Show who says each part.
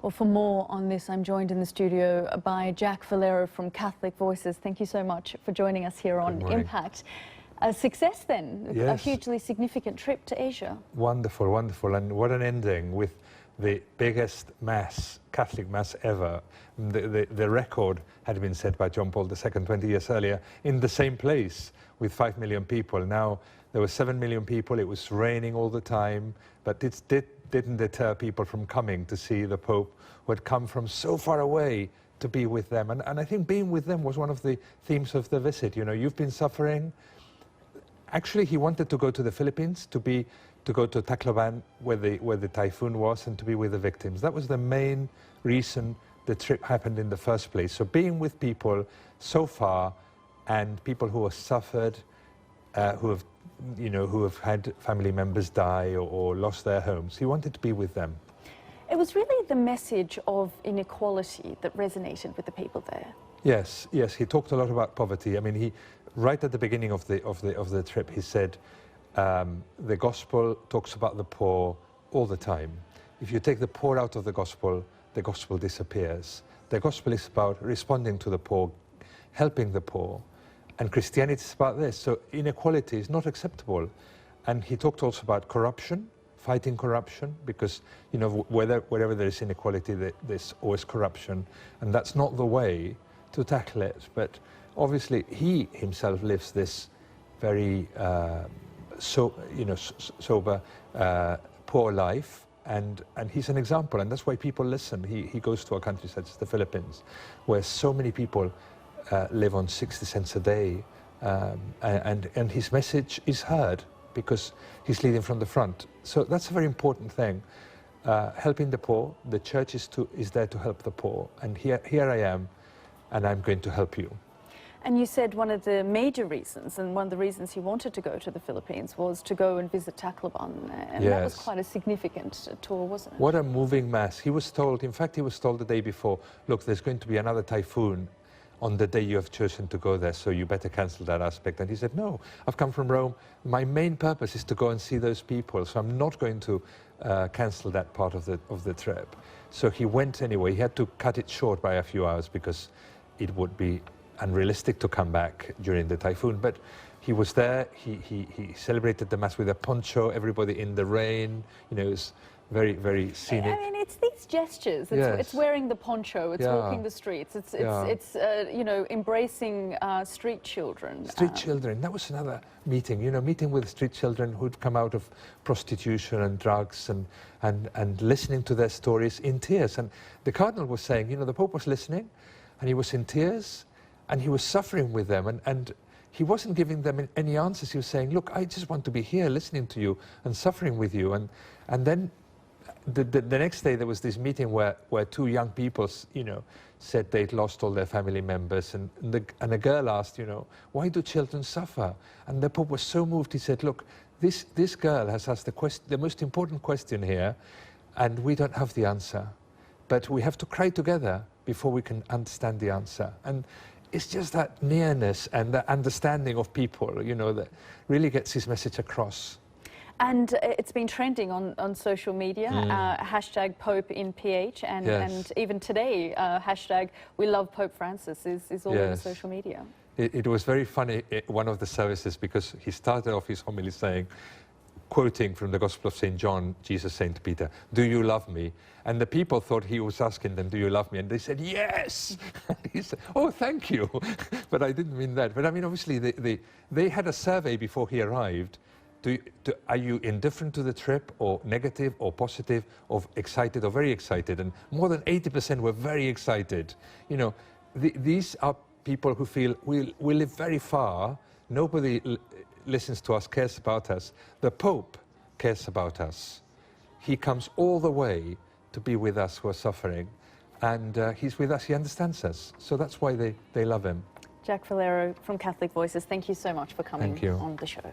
Speaker 1: Well, for more on this, I'm joined in the studio by Jack Valero from Catholic Voices. Thank you so much for joining us here on Impact. A success then,
Speaker 2: yes.
Speaker 1: A hugely significant trip to Asia.
Speaker 2: Wonderful, wonderful, and what an ending with the biggest mass, Catholic mass ever. The record had been set by John Paul II 20 years earlier in the same place with 5 million people. Now there were 7 million people, it was raining all the time, but it didn't deter people from coming to see the Pope who had come from so far away to be with them. And I think being with them was one of the themes of the visit. You know, you've been suffering. Actually, he wanted to go to the Philippines, to go to Tacloban, where the typhoon was, and to be with the victims. That was the main reason the trip happened in the first place. So being with people so far, and people who have suffered, who have had family members die or lost their homes. He wanted to be with them.
Speaker 1: It was really the message of inequality that resonated with the people there.
Speaker 2: Yes, yes. He talked a lot about poverty. I mean, right at the beginning of the trip, he said, the gospel talks about the poor all the time. If you take the poor out of the gospel disappears. The gospel is about responding to the poor, helping the poor. And Christianity is about this. So inequality is not acceptable. And he talked also about corruption, fighting corruption, because, you know, wherever there is inequality, there's always corruption. And that's not the way to tackle it. But obviously, he himself lives this very sober, poor life. And he's an example. And that's why people listen. He goes to a country such as the Philippines, where so many people live on 60 cents a day, and his message is heard because he's leading from the front. So that's a very important thing. Helping the poor. The church is there to help the poor, and here I am, and I'm going to help you.
Speaker 1: And you said one of the major reasons, and one of the reasons he wanted to go to the Philippines, was to go and visit Tacloban, and
Speaker 2: yes.
Speaker 1: That was quite a significant tour, wasn't it?
Speaker 2: What a moving mass. He was told, in fact, he was told the day before, look, there's going to be another typhoon on the day you have chosen to go there, so you better cancel that aspect. And he said, no, I've come from Rome. My main purpose is to go and see those people, so I'm not going to cancel that part of the trip. So he went anyway. He had to cut it short by a few hours because it would be unrealistic to come back during the typhoon. But he was there. He celebrated the mass with a poncho, everybody in the rain. You know, it was very, very scenic.
Speaker 1: I mean, it's these gestures. It's wearing the poncho. It's walking the streets. It's you know, embracing street children.
Speaker 2: Street children. That was another meeting. You know, meeting with street children who'd come out of prostitution and drugs, and listening to their stories in tears. And the cardinal was saying, you know, the Pope was listening, and he was in tears, and he was suffering with them, and he wasn't giving them any answers. He was saying, look, I just want to be here listening to you and suffering with you. And then the next day there was this meeting where two young people, you know, said they'd lost all their family members, and a girl asked, you know, why do children suffer? And the Pope was so moved, he said, look, this girl has asked the most important question here, and we don't have the answer. But we have to cry together before we can understand the answer. And it's just that nearness and the understanding of people, you know, that really gets his message across.
Speaker 1: And it's been trending on social media, hashtag Pope in PH, and even today, hashtag We Love Pope Francis is all over social media.
Speaker 2: It was very funny, one of the services, because he started off his homily saying, quoting from the Gospel of St. John, Jesus saying to Peter, do you love me? And the people thought he was asking them, do you love me? And they said, yes! He said, oh, thank you. But I didn't mean that. But I mean, obviously, they had a survey before he arrived. Are you indifferent to the trip, or negative, or positive, or excited, or very excited? And more than 80% were very excited. You know, these are people who feel we live very far. Nobody listens to us, cares about us. The Pope cares about us. He comes all the way to be with us who are suffering. And he's with us, he understands us. So that's why they love him.
Speaker 1: Jack Valero from Catholic Voices, thank you so much for coming on the show.